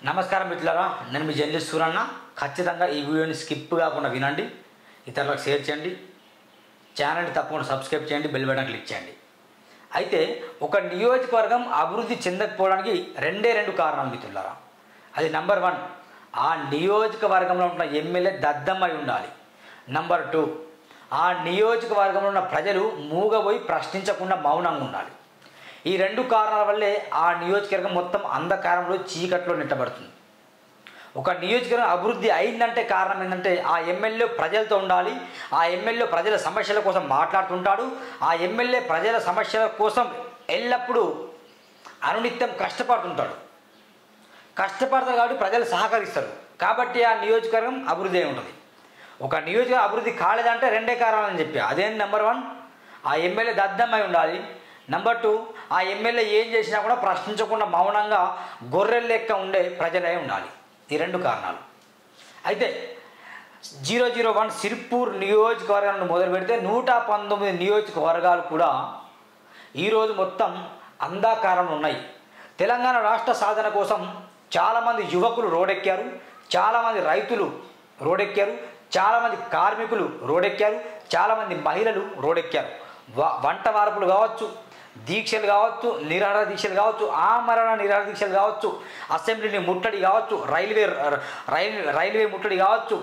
నమస్కారం మిత్రులారా, నేను మీ జర్నలిస్ట్ సూరన్న. ఖచ్చితంగా ఈ వీడియోని స్కిప్ కాకుండా వినండి, ఇతరులకు షేర్ చేయండి, ఛానల్ని తప్పకుండా సబ్స్క్రైబ్ చేయండి, బెల్ బటన్ క్లిక్ చేయండి. అయితే ఒక నియోజకవర్గం అభివృద్ధి చెందకపోవడానికి రెండు కారణాలు మిత్రులారా. అది నంబర్ 1, ఆ నియోజకవర్గంలో ఉన్న ఎమ్మెల్యే దద్దమ్మై ఉండాలి. నంబర్ 2, ఆ నియోజకవర్గంలో ఉన్న ప్రజలు మూగబోయి ప్రశ్నించకుండా మౌనంగా ఉండాలి. ఈ 2 కారణాల వల్లే ఆ నియోజకవర్గం మొత్తం అంధకారంలో చీకట్లో నెట్టబడుతుంది. ఒక నియోజకవర్గం అభివృద్ధి అయిందంటే కారణం ఏంటంటే ఆ ఎమ్మెల్యే ప్రజలతో ఉండాలి, ఆ ఎమ్మెల్యే ప్రజల సమస్యల కోసం మాట్లాడుతుంటాడు, ఆ ఎమ్మెల్యే ప్రజల సమస్యల కోసం ఎల్లప్పుడూ అనునిత్యం కష్టపడుతుంటాడు కాబట్టి ప్రజలు సహకరిస్తారు. కాబట్టి ఆ నియోజకవర్గం అభివృద్ధి అయి ఉంటుంది. ఒక నియోజకవర్గం అభివృద్ధి కాలేదంటే 2 కారణాలని చెప్పి, అదేంటి నంబర్ 1, ఆ ఎమ్మెల్యే దద్దమ్మై ఉండాలి. నంబర్ 2, ఆ ఎమ్మెల్యే ఏం చేసినా కూడా ప్రశ్నించకుండా మౌనంగా గొర్రెల లెక్క ఉండే ప్రజలే ఉండాలి. ఈ 2 కారణాలు. అయితే 001 సిర్పూర్ నియోజకవర్గాలను మొదలు పెడితే 119 నియోజకవర్గాలు కూడా ఈరోజు మొత్తం అంధకారంలో ఉన్నాయి. తెలంగాణ రాష్ట్ర సాధన కోసం చాలామంది యువకులు రోడెక్కారు, చాలామంది రైతులు రోడెక్కారు, చాలామంది కార్మికులు రోడెక్కారు, చాలామంది మహిళలు రోడెక్కారు. వంట వార్పులు కావచ్చు, దీక్షలు కావచ్చు, నిరాహార దీక్షలు కావచ్చు, ఆమరణ నిరాహార దీక్షలు కావచ్చు, అసెంబ్లీని ముట్టడి కావచ్చు, రైల్వే ముట్టడి కావచ్చు,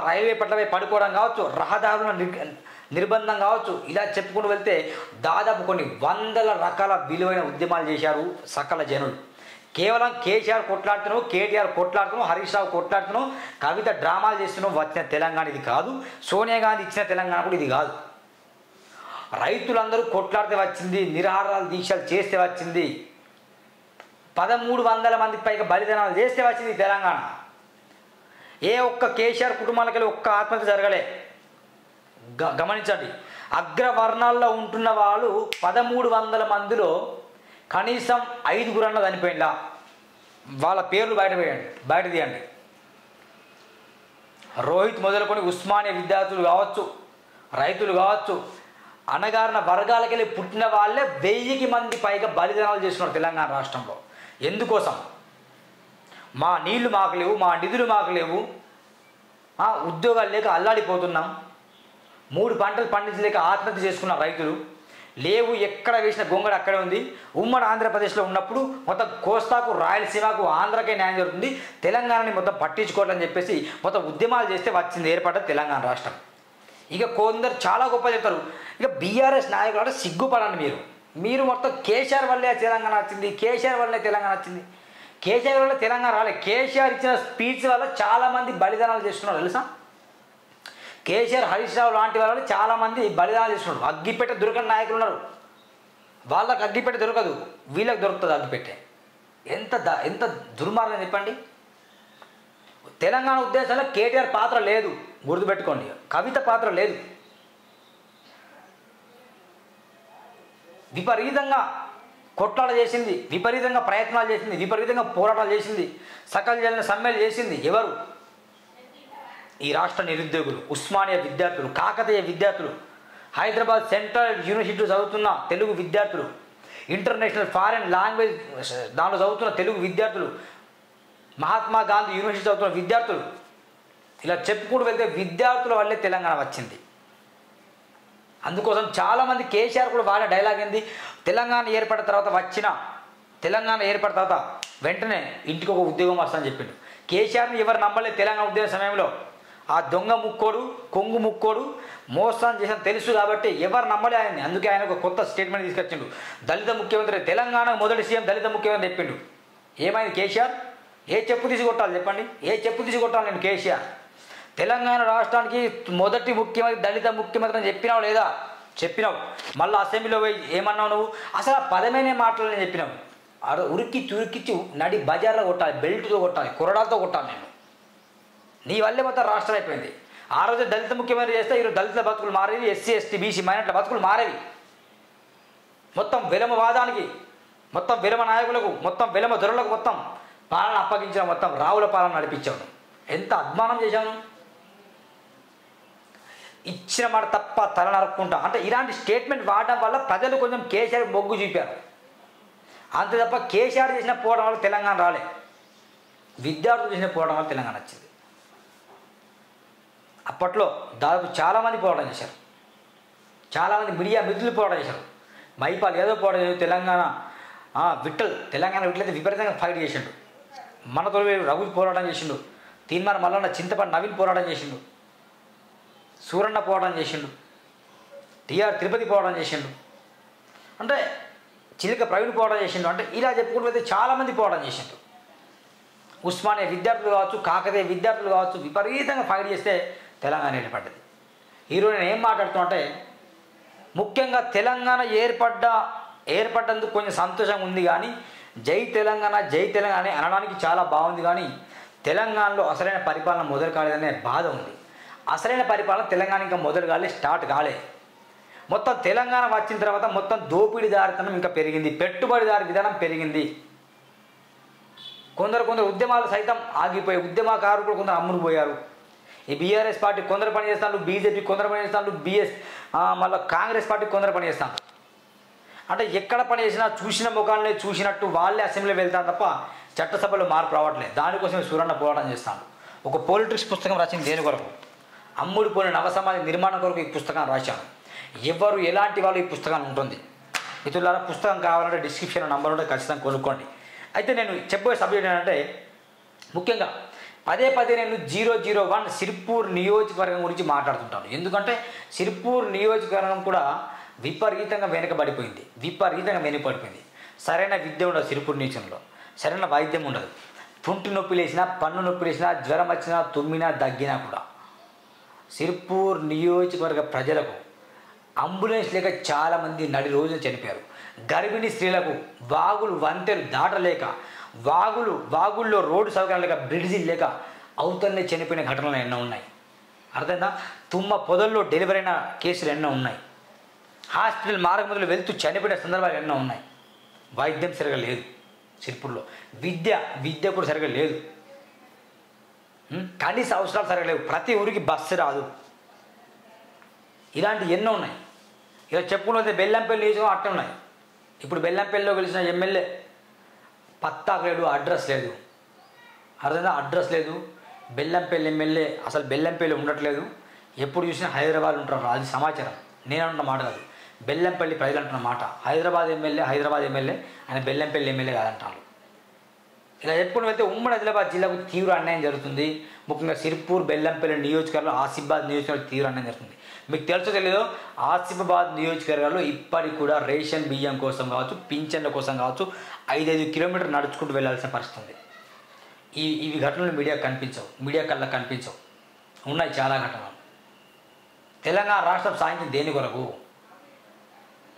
రైల్వే పట్లపై పడుకోవడం కావచ్చు, రహదారుల నిర్బంధం కావచ్చు, ఇలా చెప్పుకుంటూ వెళ్తే దాదాపు కొన్ని వందల రకాల విలువైన ఉద్యమాలు చేశారు సకల జనులు. కేవలం కేసీఆర్ కొట్లాడుతున్నావు, కేటీఆర్ కొట్లాడుతున్నావు, హరీష్ రావు కొట్లాడుతున్నావు, కవిత డ్రామాలు చేస్తున్నావు వచ్చిన తెలంగాణ ఇది కాదు. సోనియా గాంధీ ఇచ్చిన తెలంగాణ కూడా ఇది కాదు. రైతులందరూ కొట్లాడితే వచ్చింది, నిరాహారాలు దీక్షలు చేస్తే వచ్చింది, 1300 మందికి పైగా బలిదానాలు చేస్తే వచ్చింది తెలంగాణ. ఏ ఒక్క కేసీఆర్ కుటుంబాలకి ఒక్క ఆత్మహత్య జరగలే. గమనించండి, అగ్రవర్ణాల్లో ఉంటున్న వాళ్ళు 1300 మందిలో కనీసం 5 అన్న చనిపోయిందా? వాళ్ళ పేర్లు బయట తీయండి. రోహిత్ మొదలుకొని ఉస్మానియా విద్యార్థులు కావచ్చు, రైతులు కావచ్చు, అణగారిన వర్గాలకి వెళ్ళి పుట్టిన వాళ్ళే 1000 మంది పైగా బలిదానాలు చేస్తున్నారు తెలంగాణ రాష్ట్రంలో. ఎందుకోసం? మా నీళ్లు మాకు లేవు, మా నిధులు మాకు లేవు, ఉద్యోగాలు లేక అల్లాడిపోతున్నాం, 3 పంటలు పండించలేక ఆత్మహత్య చేసుకున్న రైతులు లేవు, ఎక్కడ వేసిన గొంగడ అక్కడే ఉంది. ఉమ్మడి ఆంధ్రప్రదేశ్లో ఉన్నప్పుడు మొత్తం కోస్తాకు, రాయలసీమకు, ఆంధ్రకే న్యాయం జరుగుతుంది, తెలంగాణని మొత్తం పట్టించుకోవాలని చెప్పేసి మొత్తం ఉద్యమాలు చేస్తే వచ్చింది, ఏర్పడ్డ తెలంగాణ రాష్ట్రం. ఇక కొందరు చాలా గొప్ప చెప్తారు. ఇక బీఆర్ఎస్ నాయకులు అంటే సిగ్గుపడండి. మీరు మొత్తం కేసీఆర్ వల్లే తెలంగాణ వచ్చింది, కేసీఆర్ వల్లే తెలంగాణ వచ్చింది. కేసీఆర్ వల్ల తెలంగాణ రాలే. కేసీఆర్ ఇచ్చిన స్పీచ్ వల్ల చాలామంది బలిదానాలు చేస్తున్నారు తెలుసా? కేసీఆర్, హరీష్ రావు లాంటి వాళ్ళు చాలామంది బలిదానాలు చేస్తున్నారు. అగ్గిపెట్టె దొరకని నాయకులు ఉన్నారు. వాళ్ళకి అగ్గిపెట్టె దొరకదు, వీళ్ళకి దొరుకుతుంది అగ్గిపెట్టె. ఎంత దుర్మార్గం చెప్పండి. తెలంగాణ ఉద్దేశంలో కేటీఆర్ పాత్ర లేదు, గుర్తుపెట్టుకోండి. కవిత పాత్ర లేదు. విపరీతంగా కొట్లాట చేసింది, విపరీతంగా ప్రయత్నాలు చేసింది, విపరీతంగా పోరాటాలు చేసింది, సకల జన సమ్మెలు చేసింది ఎవరు? ఈ రాష్ట్ర నిరుద్యోగులు, ఉస్మానియా విద్యార్థులు, కాకతీయ విద్యార్థులు, హైదరాబాద్ సెంట్రల్ యూనివర్సిటీలో చదువుతున్న తెలుగు విద్యార్థులు, ఇంటర్నేషనల్ ఫారెన్ లాంగ్వేజ్ దాంట్లో చదువుతున్న తెలుగు విద్యార్థులు, మహాత్మా గాంధీ యూనివర్సిటీ చదువుతున్న విద్యార్థులు, ఇలా చెప్పుకుంటూ వెళ్తే విద్యార్థుల వల్లే తెలంగాణ వచ్చింది. అందుకోసం చాలామంది కేసీఆర్ కూడా వాడే డైలాగ్ ఏంది? తెలంగాణ ఏర్పడిన తర్వాత వెంటనే ఇంటికి ఒక ఉద్యోగం వస్తుందని చెప్పిండు. కేసీఆర్ని ఎవరు నమ్మలేదు తెలంగాణ ఉద్యమ సమయంలో. ఆ దొంగ ముక్కోడు, కొంగు ముక్కోడు మోసం చేసిన తెలుసు కాబట్టి ఎవరు నమ్మలే ఆయన్ని. అందుకే ఆయన ఒక కొత్త స్టేట్మెంట్ తీసుకొచ్చిండు. దళిత ముఖ్యమంత్రి, తెలంగాణ మొదటి సీఎం దళిత ముఖ్యమంత్రి చెప్పిండు. ఏమైంది కేసీఆర్? ఏ చెప్పు తీసి కొట్టాలి చెప్పండి? ఏ చెప్పు తీసి కొట్టాలి నేను? కేసీఆర్ తెలంగాణ రాష్ట్రానికి మొదటి ముఖ్యమంత్రి దళిత ముఖ్యమంత్రి అని చెప్పినావు లేదా? చెప్పినావు. మళ్ళీ అసెంబ్లీలో పోయి ఏమన్నావు నువ్వు? అసలు ఆ పదమేనే మాట్లాడని చెప్పినావు. ఉరికిచ్చి నడి బజార్లో కొట్టాలి, బెల్ట్తో కొట్టాలి, కొరడాలతో కొట్టాలి నేను. నీ వల్లే మొత్తం రాష్ట్రం అయిపోయింది. ఆ రోజు దళిత ముఖ్యమంత్రి చేస్తే ఈరోజు దళిత బతుకులు మారేవి, ఎస్సీ ఎస్టీ బీసీ మైనార్టీల బతుకులు మారేవి. మొత్తం విలమవాదానికి, మొత్తం విలమ నాయకులకు, మొత్తం విలమ దొరలకు మొత్తం పాలన అప్పగించావు, మొత్తం రావుల పాలన నడిపించావు. ఎంత అభిమానం చేశాను. ఇచ్చిన మాట తప్ప తల నరుక్కుంటా అంటే ఇలాంటి స్టేట్మెంట్ వాడడం వల్ల ప్రజలు కొంచెం కేసీఆర్ మొగ్గు చూపారు. అంతే తప్ప కేసీఆర్ చేసిన పోవడం వల్ల తెలంగాణ రాలే. విద్యార్థులు చేసిన పోరాటం వల్ల తెలంగాణ వచ్చింది. అప్పట్లో దాదాపు చాలామంది పోరాటం చేశారు, చాలామంది మీడియా మిత్రులు పోరాటం చేశారు. మైపాల్ ఏదో పోరాటం చేశారు. తెలంగాణ విట్టల్ అయితే విపరీతంగా ఫైట్ చేసిండు. మనతో రఘు పోరాటం చేసిండు, తీన్మార్ మల్లన్న, చింతపండి నవీన్ పోరాటం చేసిండు, సూరన్న పోరాటం చేసిండు, టిఆర్ తిరుపతి పోరాటం చేసిండు, అంటే చిలిక ప్రవీణ్ పోరాటం చేసిండు. అంటే ఇలా చెప్పుకుంటే చాలామంది పోరాటం చేసిండు. ఉస్మానియా విద్యార్థులు కావచ్చు, కాకతీయ విద్యార్థులు కావచ్చు, విపరీతంగా ఫైట్ చేస్తే తెలంగాణ ఏర్పడ్డది. ఈరోజు నేను ఏం మాట్లాడుతున్నా అంటే, ముఖ్యంగా తెలంగాణ ఏర్పడ్డందుకు కొంచెం సంతోషంగా ఉంది, కానీ జై తెలంగాణ అని అనడానికి చాలా బాగుంది. కానీ తెలంగాణలో అసలైన పరిపాలన మొదలు కాలేదనే బాధ ఉంది. అసలైన పరిపాలన తెలంగాణ ఇంకా మొదలు కాలేదు, స్టార్ట్ కాలేదు. మొత్తం తెలంగాణ వచ్చిన తర్వాత మొత్తం దోపిడీదారితనం ఇంకా పెరిగింది, పెట్టుబడిదారి విధానం పెరిగింది. కొందరు ఉద్యమాలు సైతం ఆగిపోయి ఉద్యమకారులు కూడా కొందరు అమ్ముడుపోయారు. ఈ బీఆర్ఎస్ పార్టీ కొందరు పని చేస్తాను, బీజేపీ కొందరు పని చేస్తాను, మళ్ళీ కాంగ్రెస్ పార్టీ కొందరు పని చేస్తాను. అంటే ఎక్కడ పని చేసినా చూసిన ముఖాలనే చూసినట్టు వాళ్ళే అసెంబ్లీ వెళ్తాను తప్ప చట్టసభలో మార్పు రావట్లేదు. దానికోసమే సూరన్న పోరాటం చేస్తాను. ఒక పొలిటిక్స్ పుస్తకం రాసింది దేని కొరకు? అమ్ముడిపోయిన నవసమాజ నిర్మాణం కొరకు ఈ పుస్తకాన్ని రాశాను. ఎవరు ఎలాంటి వాళ్ళు ఈ పుస్తకాన్ని ఉంటుంది. మిత్రులారా, పుస్తకం కావాలంటే డిస్క్రిప్షన్లో నంబర్ ఉంటే ఖచ్చితంగా కొనుక్కోండి. అయితే నేను చెప్పే సబ్జెక్ట్ ఏంటంటే, ముఖ్యంగా పదే నేను 001 సిర్పూర్ నియోజకవర్గం గురించి మాట్లాడుతుంటాను. ఎందుకంటే సిర్పూర్ నియోజకవర్గం కూడా విపరీతంగా వెనుకబడిపోయింది. సరైన విద్య ఉండదు సిర్పూర్ నియోజకంలో, సరైన వైద్యం ఉండదు. పుంటి నొప్పి లేసినా, పన్ను నొప్పి లేసినా, జ్వరం వచ్చినా, తుమ్మినా, దగ్గినా కూడా సిర్పూర్ నియోజకవర్గ ప్రజలకు అంబులెన్స్ లేక చాలామంది నడి రోజులు చనిపోయారు. గర్భిణీ స్త్రీలకు వాగులు వంతెలు దాటలేక, వాగుల్లో రోడ్డు సౌకర్యాలు లేక, బ్రిడ్జిలు లేక అవుతనే చనిపోయిన ఘటనలు ఎన్నో ఉన్నాయి. అర్థమైందా? తుమ్మ పొదల్లో డెలివరీ అయిన కేసులు ఎన్నో ఉన్నాయి. హాస్పిటల్ మార్గమధ్యలో వెళ్తూ చనిపోయిన సందర్భాలు ఎన్నో ఉన్నాయి. వైద్యం సరిగా లేదు సిర్పూర్లో, విద్య కూడా సరిగా లేదు, కనీస అవసరాలు సరిగా లేవు, ప్రతి ఊరికి బస్సు రాదు. ఇలాంటి ఎన్నో ఉన్నాయి. ఇలా చెప్పుకుంటే బెల్లంపల్లి నియోజకవర్గం అట్టే ఉన్నాయి. ఇప్పుడు బెల్లంపల్లిలో గెలిచిన ఎమ్మెల్యే పత్తాకు లేడు, అడ్రస్ లేదు. అర్థమైందా? అడ్రస్ లేదు. బెల్లంపల్లి ఎమ్మెల్యే అసలు బెల్లంపల్లి ఉండట్లేదు. ఎప్పుడు చూసినా హైదరాబాద్ ఉంటారు. అది సమాచారం, నేను అంటున్న మాట కాదు, బెల్లంపల్లి ప్రజలు అంటున్న మాట. హైదరాబాద్ ఎమ్మెల్యే ఆయన బెల్లంపల్లి ఎమ్మెల్యే కాదంటారు. ఇలా చెప్పుకుని వెళ్తే ఉమ్మడి ఆదిలాబాద్ జిల్లాకు తీవ్ర అన్యాయం జరుగుతుంది. ముఖ్యంగా సిర్పూర్, బెల్లంపల్లి నియోజకవర్గంలో, ఆసిఫాబాద్ నియోజకవర్గంలో తీవ్ర అన్యాయం జరుగుతుంది. మీకు తెలుసో తెలియదో, ఆసిఫాబాద్ నియోజకవర్గాల్లో ఇప్పటికి కూడా రేషన్ బియ్యం కోసం కావచ్చు, పింఛన్ల కోసం కావచ్చు 5 కిలోమీటర్లు నడుచుకుంటూ వెళ్లాల్సిన పరిస్థితి ఉంది. ఇవి ఘటనలు మీడియా కళ్ళ కనిపించవు. ఉన్నాయి చాలా ఘటనలు. తెలంగాణ రాష్ట్రం సాధించిన దేని కొరకు?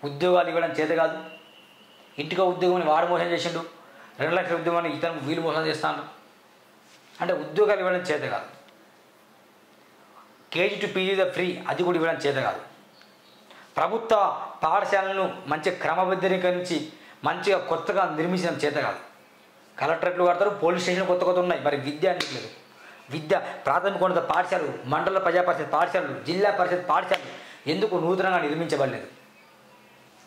ఉద్యోగాలు ఇవ్వడం చేత కాదు. ఇంటికో ఉద్యోగం వాడు మోసం చేసిండు, 2 లక్షల ఉద్యోగాన్ని ఇతను వీళ్ళు మోసం చేస్తాను. అంటే ఉద్యోగాలు ఇవ్వడం చేత కాదు. కేజీ టు పీజీ ఫ్రీ, అది కూడా ఇవ్వడం చేత కాదు. ప్రభుత్వ పాఠశాలను మంచిగా క్రమబద్ధీకరించి మంచిగా కొత్తగా నిర్మించడం చేత కాదు. కలెక్టరేట్లు కడతారు, పోలీస్ స్టేషన్లు కొత్త ఉన్నాయి. మరి విద్య అనేది లేదు. ప్రాథమికోన్నత పాఠశాలలు, మండల ప్రజాపరిషత్ పాఠశాలలు, జిల్లా పరిషత్ పాఠశాలలు ఎందుకు నూతనంగా నిర్మించబడలేదు?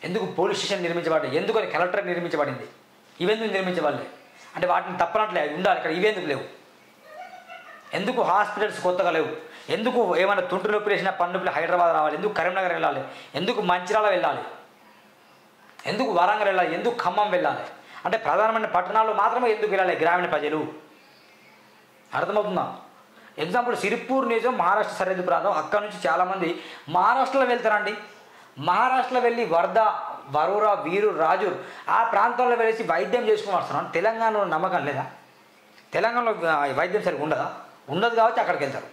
ఎందుకు పోలీస్ స్టేషన్ నిర్మించబడ్డాయి? ఎందుకని కలెక్టరేట్ నిర్మించబడింది? ఇవెందుకు నిర్మించబడలేదు? అంటే వాటిని తప్పనట్లే ఉండాలి, ఇక్కడ ఇవేందుకు లేవు? ఎందుకు హాస్పిటల్స్ కొత్తగా లేవు? ఎందుకు ఏమైనా తుంటు నొప్పి వేసినా, పన్ను నొప్పి హైదరాబాద్ రావాలి? ఎందుకు కరీంనగర్ వెళ్ళాలి? ఎందుకు మంచిర్యాల వెళ్ళాలి? ఎందుకు వరంగల్ వెళ్ళాలి? ఎందుకు ఖమ్మం వెళ్ళాలి? అంటే ప్రధానమైన పట్టణాల్లో మాత్రమే ఎందుకు వెళ్ళాలి గ్రామీణ ప్రజలు? అర్థమవుతుందా? ఎగ్జాంపుల్ సిర్పూర్ నియోజకవర్గం మహారాష్ట్ర సరిహద్దు ప్రాంతం. అక్కడ నుంచి చాలామంది మహారాష్ట్రలో వెళ్తారండి. మహారాష్ట్రలో వెళ్ళి వరూరా, వీరూర్, రాజూర్ ఆ ప్రాంతంలో వెళ్ళేసి వైద్యం చేసుకుని వస్తున్నాను. తెలంగాణలో నమ్మకం లేదా? తెలంగాణలో వైద్యం సరిగ్గా ఉండదు కాబట్టి అక్కడికి వెళ్తారు.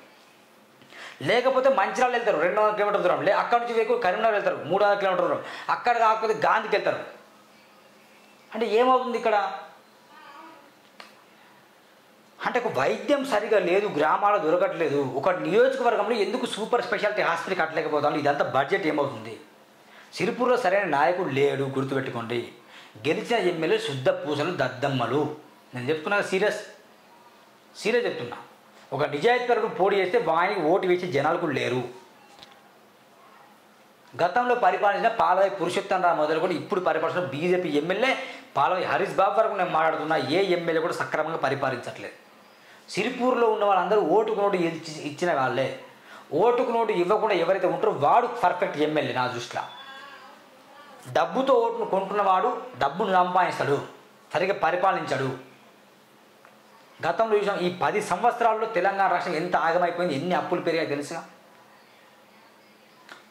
లేకపోతే మంచిర్యాల వెళ్తారు 200 కిలోమీటర్ల దూరం. అక్కడ నుంచి ఎక్కువ కరీంనగర్ వెళ్తారు 300 కిలోమీటర్ల దూరం. అక్కడ కాకపోతే గాంధీకి వెళ్తారు. అంటే ఏమవుతుంది ఇక్కడ? అంటే ఒక వైద్యం సరిగా లేదు, గ్రామాల్లో దొరకట్లేదు. ఒక నియోజకవర్గంలో ఎందుకు సూపర్ స్పెషాలిటీ హాస్పిటల్ కట్టలేకపోతాను? ఇదంతా బడ్జెట్ ఏమవుతుంది? సిరిపూర్లో సరైన నాయకుడు లేడు, గుర్తుపెట్టుకోండి. గెలిచిన ఎమ్మెల్యే శుద్ధ పూసలు, దద్దమ్మలు. నేను చెప్తున్నా, సీరియస్ చెప్తున్నా. ఒక నిజాయితీపరుడు పోటీ చేస్తే వానికి ఓటు వేసే జనాలు కూడా లేరు. గతంలో పరిపాలించిన పాలవాయి పురుషోత్తం రావు మొదలుకొని ఇప్పుడు పరిపాలించిన బీజేపీ ఎమ్మెల్యే పాల్వాయి హరీష్ బాబు వరకు నేను మాట్లాడుతున్నా, ఏ ఎమ్మెల్యే కూడా సక్రమంగా పరిపాలించట్లేదు. సిరిపూర్లో ఉన్న వాళ్ళందరూ ఓటుకు నోటు ఇచ్చిన వాళ్ళే. ఓటుకు నోటు ఇవ్వకుండా ఎవరైతే ఉంటారో వాడు పర్ఫెక్ట్ ఎమ్మెల్యే నా దృష్టిలో. డబ్బుతో ఓటును కొంటున్నవాడు డబ్బును సంపాదిస్తాడు, సరిగ్గా పరిపాలించాడు. గతంలో చూసాం, ఈ 10 సంవత్సరాల్లో తెలంగాణ రాష్ట్రం ఎంత ఆగమైపోయింది, ఎన్ని అప్పులు పెరిగాయి తెలుసుగా.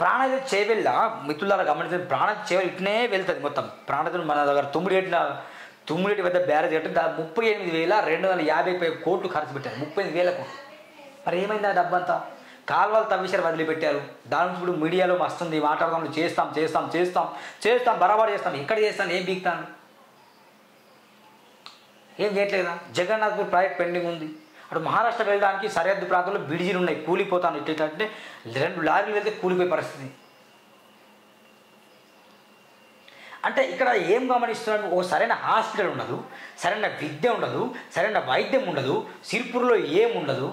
ప్రాణాది చేవెళ్ళ మిత్రులారా గమనించండి, ప్రాణాది చేవెళ్ళ ఇట్నే వెళ్తుంది మొత్తం. ప్రాణాదులు మన దగ్గర తుమ్మిడేటి వద్ద బ్యారేజ్ కట్టి 38,250 కోట్లు ఖర్చు పెట్టారు. 35,000 కోట్లు. మరి ఏమైంది ఆ డబ్బంతా? కాలువలు తవ్విసారు, వదిలిపెట్టారు. దాని నుంచి ఇప్పుడు మీడియాలో వస్తుంది, మాట్లాడదాం, చేస్తాం బరాబర్ చేస్తాం. ఎక్కడ చేస్తాను, ఏం బీక్తాను, ఏం చేయట్లేదా? జగన్నాథ్పూర్ ప్రాజెక్ట్ పెండింగ్ ఉంది. అటు మహారాష్ట్ర వెళ్ళడానికి సరిహద్దు ప్రాంతంలో బిడిజీలు ఉన్నాయి, కూలిపోతాను. ఇట్లంటే 2 లారీలు వెళ్తే కూలిపోయే పరిస్థితి. అంటే ఇక్కడ ఏం గమనిస్తున్నాడు, ఓ సరైన హాస్పిటల్ ఉండదు, సరైన విద్య ఉండదు, సరైన వైద్యం ఉండదు, సిరిపూర్లో ఏముండదు.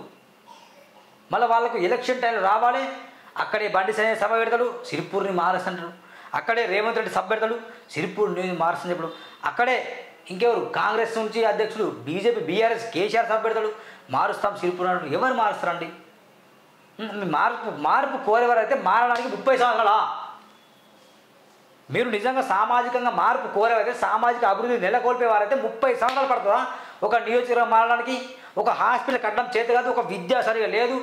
మళ్ళీ వాళ్ళకు ఎలక్షన్ టైంలో రావాలి, అక్కడే బండి సంజయ్ సభ పెడతాడు, సిరిపూర్ని మారుస్తుంటాడు. అక్కడే రేవంత్ రెడ్డి సభ పెడతాడు, సిరిపూర్ని మారుస్తుంది. ఇప్పుడు అక్కడే ఇంకెవరు కాంగ్రెస్ నుంచి అధ్యక్షుడు, బీజేపీ బీఆర్ఎస్ కేసీఆర్ సభ పెడతాడు, మారుస్తాం సిరిపూర్ అంటారు. ఎవరు మారుస్తారండి? మార్పు కోరేవారైతే మారడానికి 30 సంవత్సరాలా? మీరు నిజంగా సామాజికంగా మార్పు కోరేవారైతే, సామాజిక అభివృద్ధి నెలకొల్పేవారైతే 30 సంవత్సరాలు పడుతుందా ఒక నియోజకవర్గం మారడానికి? ఒక హాస్పిటల్ కట్టడం చేత కాదు, ఒక విద్య సరిగా లేదు,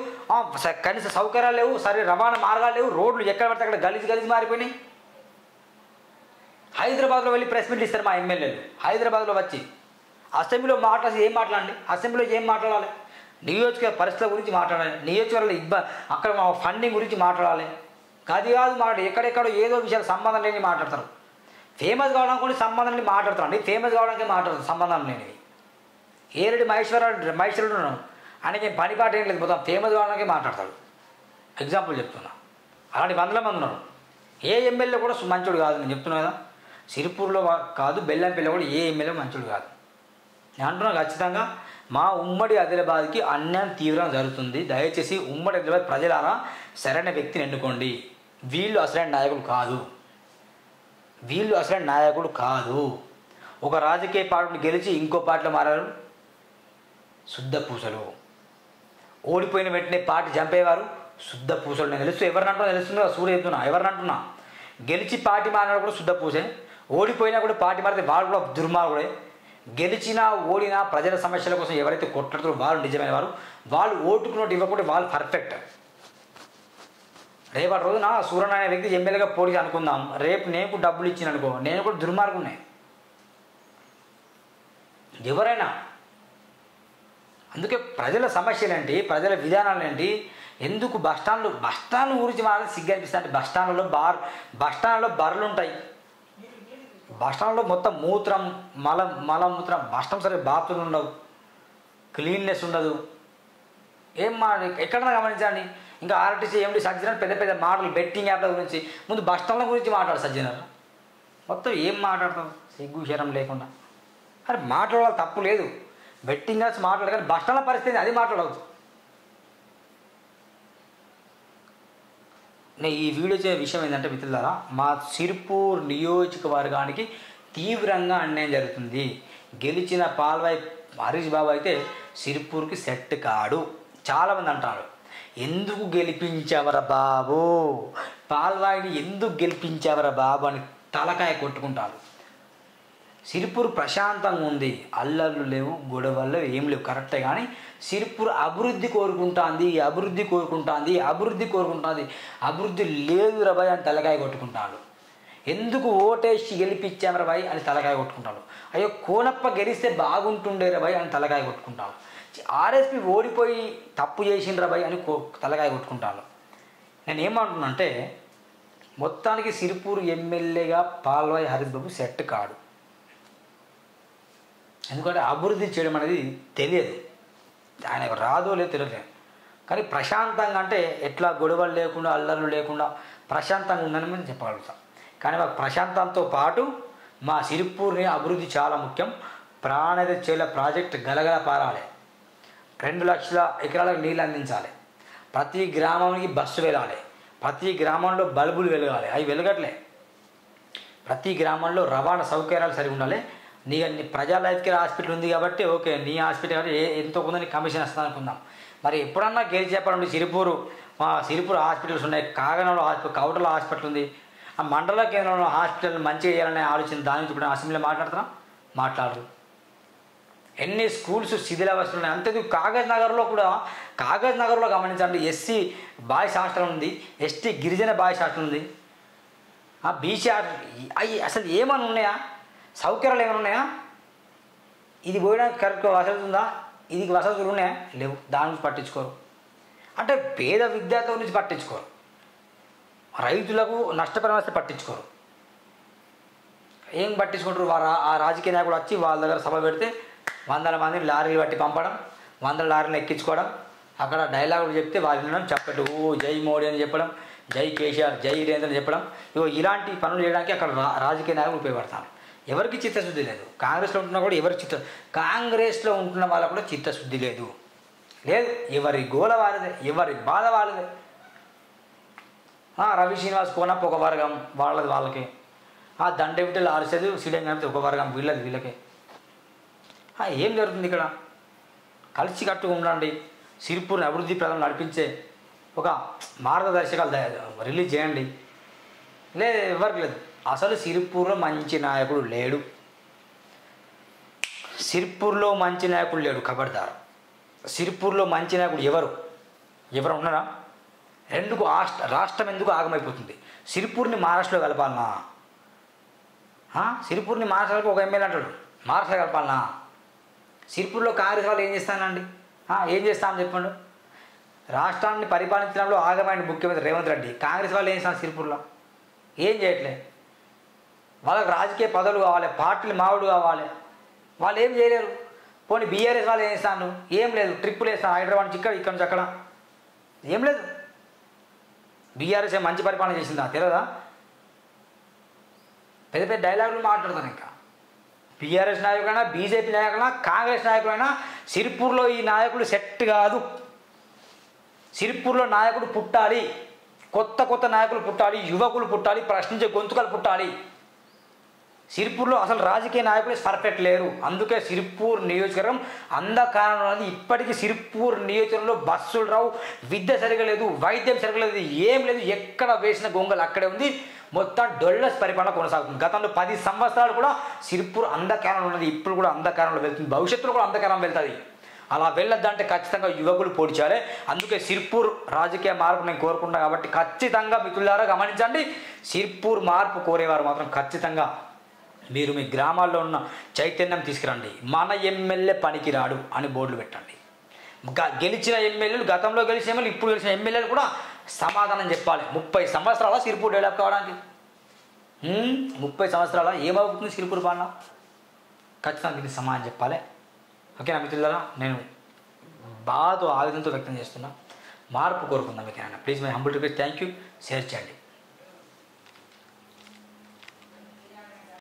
కనీస సౌకర్యాలు లేవు, సరి రవాణా మార్గాలు లేవు, రోడ్లు ఎక్కడ పడితే అక్కడ గలీజు మారిపోయినాయి. హైదరాబాద్లో వెళ్ళి ప్రెస్ మీట్లు ఇస్తారు మా ఎమ్మెల్యేలు. హైదరాబాద్లో వచ్చి అసెంబ్లీలో ఏం మాట్లాడండి, అసెంబ్లీలో ఏం మాట్లాడాలి? నియోజకవర్గ పరిస్థితుల గురించి మాట్లాడాలి, నియోజకవర్గంలో అక్కడ ఫండింగ్ గురించి మాట్లాడాలి. అది కాదు ఎక్కడెక్కడో ఏదో విషయాలు సంబంధం లేని మాట్లాడతారు. ఫేమస్ కావడానికి కూడా సంబంధం లేని మాట్లాడతారు అండి, ఫేమస్ కావడానికి మాట్లాడతారు సంబంధం లేనివి. ఏరెడ్డి మహేశ్వరుడు ఉన్నాడు, ఆయనకి పని పాట ఏం లేదు, మొత్తం ఫేమస్ కావడానికి మాట్లాడతాడు. ఎగ్జాంపుల్ చెప్తున్నా, అలాంటి 100 మంది ఉన్నారు. ఏ ఎమ్మెల్యే కూడా మంచోడు కాదు, నేను చెప్తున్నా కదా. సిరిపూర్లో కాదు, బెల్లంపల్లిలో కూడా ఏ ఎమ్మెల్యే మంచోడు కాదు. నేను అంటున్నాను ఖచ్చితంగా మా ఉమ్మడి ఆదిలాబాద్కి అన్యాయం తీవ్రంగా జరుగుతుంది. దయచేసి ఉమ్మడి ఆదిలాబాద్ ప్రజలారా సరైన వ్యక్తిని ఎన్నుకోండి. వీళ్ళు అసలైన నాయకుడు కాదు. ఒక రాజకీయ పార్టీని గెలిచి ఇంకో పార్టీలో మారారు శుద్ధ పూసలు. ఓడిపోయిన వెంటనే పార్టీ చంపేవారు శుద్ధ పూసలు. నేను తెలుసు ఎవరినంటున్నా, తెలుస్తుంది కదా, సూర్య చెప్తున్నా ఎవరినంటున్నా. గెలిచి పార్టీ మారినా కూడా శుద్ధ పూసే, ఓడిపోయినా కూడా పార్టీ మారితే వాడు కూడా దుర్మార్గుడే. గెలిచినా ఓడినా ప్రజల సమస్యల కోసం ఎవరైతే కొట్లాడుతారో వాళ్ళు నిజమైన వారు. వాళ్ళు ఓటుకు నోటు ఇవ్వకుండా వాళ్ళు పర్ఫెక్ట్. రేపటి రోజున సూరన్ అనే వ్యక్తి ఎమ్మెల్యేగా పోటీ అనుకుందాం, రేపు నేను డబ్బులు ఇచ్చిన అనుకో, నేను కూడా దుర్మార్గునే. ఎవరైనా అందుకే ప్రజల సమస్యలేంటి, ప్రజల విధానాలేంటి, ఎందుకు బస్టాండ్ల గురించి మాత్రం సిగ్గు అనిపిస్తుంది. బస్టాండ్లో బర్రెలు ఉంటాయి, బస్టాండ్లో మొత్తం మూత్రం మలమూత్రం, బస్టాండ్ సరే బాత్రూమ్ ఉండవు, క్లీన్నెస్ ఉండదు. ఎక్కడన్నా గమనించండి. ఇంకా ఆర్టీసీ ఎండి సజ్జనర్ పెద్ద మాటలు బెట్టింగ్ యాప్ల గురించి, ముందు బస్టాండ్ల గురించి మాట్లాడు సజ్జనర్. మొత్తం ఏం మాట్లాడతావు సిగ్గు శరం లేకుండా? అరే మాట్లాడాలి, తప్పు లేదు, బెట్టింగ్ యాప్స్ మాట్లాడు, కానీ బస్టాండ్ల పరిస్థితి అది మాట్లాడవచ్చు. నేను ఈ వీడియో చేసే విషయం ఏంటంటే మిత్రులారా, మా సిరిపూర్ నియోజకవర్గానికి తీవ్రంగా అన్యాయం జరుగుతుంది. గెలిచిన పాల్వాయి హరీష్ బాబు అయితే సిరిపూర్కి సెట్ కాడు. చాలామంది అంటారు, ఎందుకు గెలిపించావరా బాబు, పాల్వాయిని ఎందుకు గెలిపించావరా బాబు అని తలకాయ కొట్టుకుంటారు. సిరిపూర్ ప్రశాంతంగా ఉంది, అల్లర్లు లేవు, గొడవలు ఏం లేవు, కరెక్టే. కానీ సిరిపూర్ అభివృద్ధి కోరుకుంటుంది, అభివృద్ధి లేదు రబాయ్ అని తలకాయ కొట్టుకుంటాడు. ఎందుకు ఓటేసి గెలిపించాం రబాయ్ అని తలకాయ కొట్టుకుంటాడు. అయ్యో కోనప్ప గెలిస్తే బాగుంటుండే రబాయ్ అని తలకాయ కొట్టుకుంటాడు. ఆర్ఎస్పీ ఓడిపోయి తప్పు చేసిన రబాయ్ అని తలకాయ కొట్టుకుంటాను. నేను ఏమంటున్నానంటే, మొత్తానికి సిరిపూర్ ఎమ్మెల్యేగా పాల్వాయి హరీష్ బాబు సెట్ కాడు. ఎందుకంటే అభివృద్ధి చేయడం అనేది తెలియదు, ఆయనకు రాదో లేదో తెలియదు. కానీ ప్రశాంతంగా అంటే ఎట్లా గొడవలు లేకుండా అల్లర్లు లేకుండా ప్రశాంతంగా ఉందని మేము చెప్పగలుగుతాం. కానీ మాకు ప్రశాంతంతో పాటు మా సిరిపూర్ని అభివృద్ధి చాలా ముఖ్యం. ప్రాణద చేల ప్రాజెక్ట్ గలగల పారాలి, 2 లక్షల ఎకరాలకు నీళ్ళు అందించాలి, ప్రతి గ్రామానికి బస్సు వెళ్ళాలి, ప్రతి గ్రామంలో బల్బులు వెలగాలి, అవి వెలగట్లే, ప్రతి గ్రామంలో రవాణా సౌకర్యాలు సరిగా ఉండాలి, నీ ప్రజా లైఫ్ కేర్ హాస్పిటల్ ఉంది కాబట్టి ఓకే, నీ హాస్పిటల్ కాబట్టి ఎంతో కొంత నీ కమిషన్ వస్తుంది అనుకుందాం. మరి ఎప్పుడన్నా గెలిచి చెప్పండి, సిరిపూర్ హాస్పిటల్స్ ఉన్నాయి, కాగనలో హాస్పిటల్, కౌటలో హాస్పిటల్ ఉంది, ఆ మండల కేంద్రంలో హాస్పిటల్ మంచిగా చేయాలనే ఆలోచన దాని నుంచి ఇప్పుడు అసెంబ్లీలో మాట్లాడరు. ఎన్ని స్కూల్స్ శిథిలావస్థలు ఉన్నాయి. అంతేందుకు కాగజ్ నగర్లో గమనించండి, ఎస్సీ బాయ్స్ హాస్టల్ ఉంది, ఎస్టీ గిరిజన బాయ్స్ హాస్టల్ ఉంది, బీసీ హాస్టల్. అవి అసలు ఏమైనా ఉన్నాయా? సౌకర్యాలు ఏమైనా ఉన్నాయా? ఇది పోయడానికి కరెక్ట్ వసతి ఉందా? ఇది వసతులు ఉన్నాయా? లేవు. దాని నుంచి పట్టించుకోరు. అంటే పేద విద్యార్థుల నుంచి పట్టించుకోరు, రైతులకు నష్టపరిహారం పట్టించుకోరు. ఏం పట్టించుకుంటారు? ఆ రాజకీయ నాయకుడు వచ్చి వాళ్ళ దగ్గర సభ పెడితే 100 మందిని లారీలు బట్టి పంపడం, 100 లారీలు ఎక్కించుకోవడం, అక్కడ డైలాగులు చెప్తే వాళ్ళు వినడం, చెప్పట్టు జై మోడీ అని చెప్పడం, జై కేసీఆర్, జై రేంద్ర అని చెప్పడం. ఇలాంటి పనులు చేయడానికి అక్కడ రాజకీయ నాయకులు ఉపయోగపడతారు. ఎవరికి చిత్తశుద్ధి లేదు. కాంగ్రెస్లో ఉంటున్నా కూడా కాంగ్రెస్లో ఉంటున్న వాళ్ళకు కూడా చిత్తశుద్ధి లేదు. ఎవరి గోల వాళ్ళదే, ఎవరి బాధ వాళ్ళదే. రవి శ్రీనివాస్ కోనప్ప ఒక వర్గం వాళ్ళకి, దండెవిటలు ఆర్సేది సీడెం కనిపితే ఒక వర్గం వీళ్ళకే. ఏం జరుగుతుంది ఇక్కడ? కలిసి కట్టుగా ఉండండి. సిరిపూర్ని అభివృద్ధి ప్రధానం నడిపించే ఒక మార్గదర్శకాలు రిలీజ్ చేయండి. ఎవరికి లేదు. అసలు సిరిపూర్లో మంచి నాయకుడు లేడు. సిరిపూర్లో మంచి నాయకుడు లేడు. ఖబర్దార్. సిరిపూర్లో మంచి నాయకుడు ఎవరు ఉన్నారా? రాష్ట్రం ఎందుకు ఆగమైపోతుంది? సిరిపూర్ని మహారాష్ట్రలో కలపాలనా? సిరిపూర్ని మహారాష్ట్రలో ఒక ఎమ్మెల్యే అంటాడు, మహారాష్ట్రలో కలపాలనా? సిరిపూర్లో కాంగ్రెస్ వాళ్ళు ఏం చేస్తానండి? ఏం చేస్తామని చెప్పండి. రాష్ట్రాన్ని పరిపాలించడంలో ఆగమైన ముఖ్యమంత్రి రేవంత్ రెడ్డి. కాంగ్రెస్ వాళ్ళు ఏం చేస్తాను? సిరిపూర్లో ఏం చేయట్లే. వాళ్ళకి రాజకీయ పదవులు కావాలి, పార్టీలు మావుడు కావాలి, వాళ్ళు ఏం చేయలేరు. పోనీ బీఆర్ఎస్ వాళ్ళు ఏం చేస్తాను? ఏం లేదు. ట్రిప్పులు వేస్తాను హైదరాబాద్ నుంచి ఇక్కడ నుంచి అక్కడ, ఏం లేదు. బీఆర్ఎస్ మంచి పరిపాలన చేసిందా? తెలియదా? పెద్ద డైలాగులు మాట్లాడతాను. ఇంకా బీఆర్ఎస్ నాయకులైనా, బీజేపీ నాయకులైనా, కాంగ్రెస్ నాయకులైనా సిరిపూర్లో ఈ నాయకుడు సెట్ కాదు. సిరిపూర్లో నాయకుడు పుట్టాలి, కొత్త నాయకులు పుట్టాలి, యువకులు పుట్టాలి, ప్రశ్నించే గొంతుకలు పుట్టాలి. సిరిపూర్లో అసలు రాజకీయ నాయకులు పర్ఫెక్ట్ లేరు. అందుకే సిరిపూర్ నియోజకవర్గం అంధకారం ఉన్నది. ఇప్పటికీ సిరిపూర్ నియోజకవర్గంలో బస్సులు రావు, విద్య సరిగా లేదు, వైద్యం సరిగా లేదు, ఏం లేదు. ఎక్కడ వేసిన గొంగలు అక్కడే ఉంది. మొత్తం డొల్లస్ పరిపాలన కొనసాగుతుంది. గతంలో 10 సంవత్సరాలు కూడా సిరిపూర్ అంధకారంలో ఉన్నది. ఇప్పుడు కూడా అంధకారంలో వెళ్తుంది, భవిష్యత్తులో కూడా అంధకారం వెళ్తుంది. అలా వెళ్ళొద్దంటే ఖచ్చితంగా యువకులు పోటీ చేయాలి. అందుకే సిరిపూర్ రాజకీయ మార్పు నేను కోరుకుంటున్నాను. కాబట్టి ఖచ్చితంగా మిత్రులారా గమనించండి, సిరిపూర్ మార్పు కోరేవారు మాత్రం ఖచ్చితంగా మీరు మీ గ్రామాల్లో ఉన్న చైతన్యం తీసుకురండి. మన ఎమ్మెల్యే పనికిరాడు అని బోర్డులు పెట్టండి. గెలిచిన ఎమ్మెల్యేలు, గతంలో గెలిచిన ఎమ్మెల్యేలు, ఇప్పుడు గెలిచిన ఎమ్మెల్యేలు కూడా సమాధానం చెప్పాలి. 30 సంవత్సరాల సిరిపూర్ డెవలప్ కావడానికి 30 సంవత్సరాల ఏమవుతుంది సిరిపూర్ పాలన? ఖచ్చితంగా దీనికి సమాధానం చెప్పాలి. ఓకేనా మిత్రులారా? నేను బాధతో ఆవేదనతో వ్యక్తం చేస్తున్నా. మార్పు కోరుకుందాం. ఓకేనా? Please my humble request. Thank you. Share చేయండి.